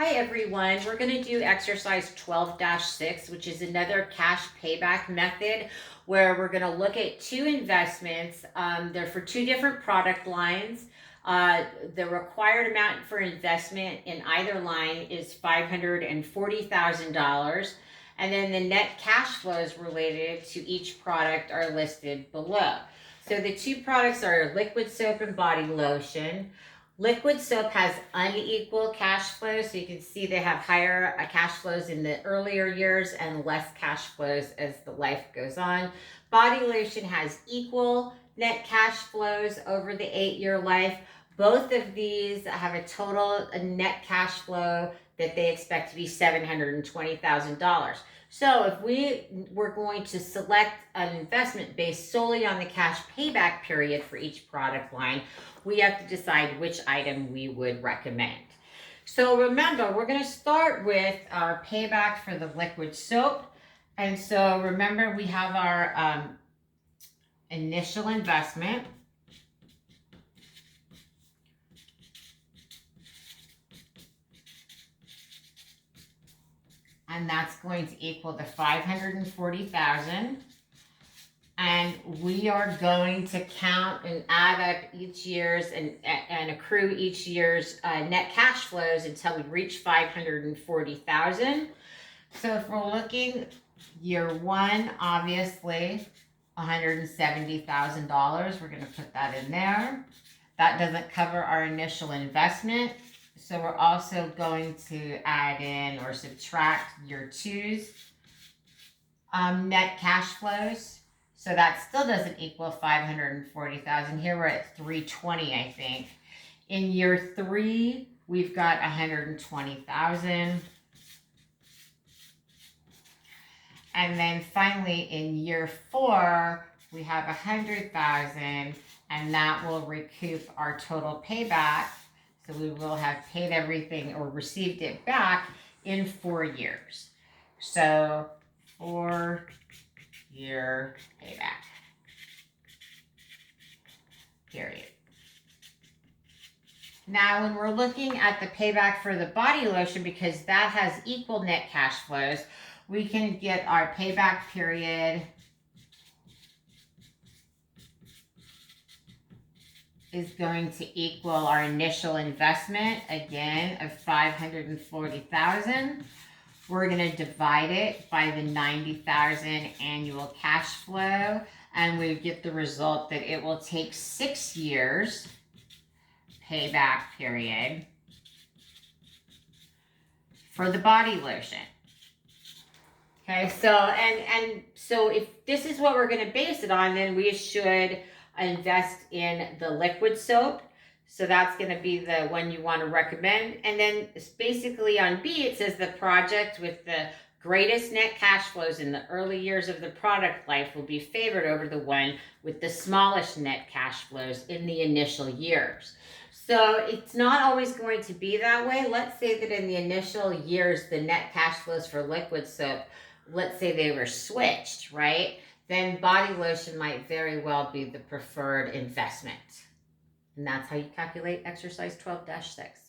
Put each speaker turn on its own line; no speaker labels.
Hi everyone, we're going to do exercise 12-6, which is another cash payback method where we're going to look at two investments. They're for two different product lines. The required amount for investment in either line is $540,000, and then the net cash flows related to each product are listed below. So the two products are liquid soap and body lotion. Liquid soap has unequal cash flows, so you can see they have higher cash flows in the earlier years and less cash flows as the life goes on. Body lotion has equal net cash flows over the 8-year life. Both of these have a total net cash flow that they expect to be $720,000. So if we were going to select an investment based solely on the cash payback period for each product line, we have to decide which item we would recommend. So remember, we're going to start with our payback for the liquid soap. And so remember, we have our initial investment. And that's going to equal the $540,000. And we are going to count and add up each year's and accrue each year's net cash flows until we reach $540,000. So if we're looking year one, obviously $170,000. We're going to put that in there. That doesn't cover our initial investment. So we're also going to add in or subtract year two's net cash flows. So that still doesn't equal 540,000. Here we're at 320, I think. In year three, we've got 120,000. And then finally in year four, we have 100,000, and that will recoup our total payback. So we will have paid everything or received it back in 4 years. So 4-year payback period. Now, when we're looking at the payback for the body lotion, because that has equal net cash flows, we can get our payback period is going to equal our initial investment, again, of $540,000. We're going to divide it by the $90,000 annual cash flow, and we get the result that it will take 6 years payback period for the body lotion. Okay, so if this is what we're going to base it on, then we should invest in the liquid soap. So that's going to be the one you want to recommend. And then basically on B, it says the project with the greatest net cash flows in the early years of the product life will be favored over the one with the smallest net cash flows in the initial years. So it's not always going to be that way. Let's say that in the initial years, the net cash flows for liquid soap, let's say they were switched, right? Then body lotion might very well be the preferred investment. And that's how you calculate exercise 12-6.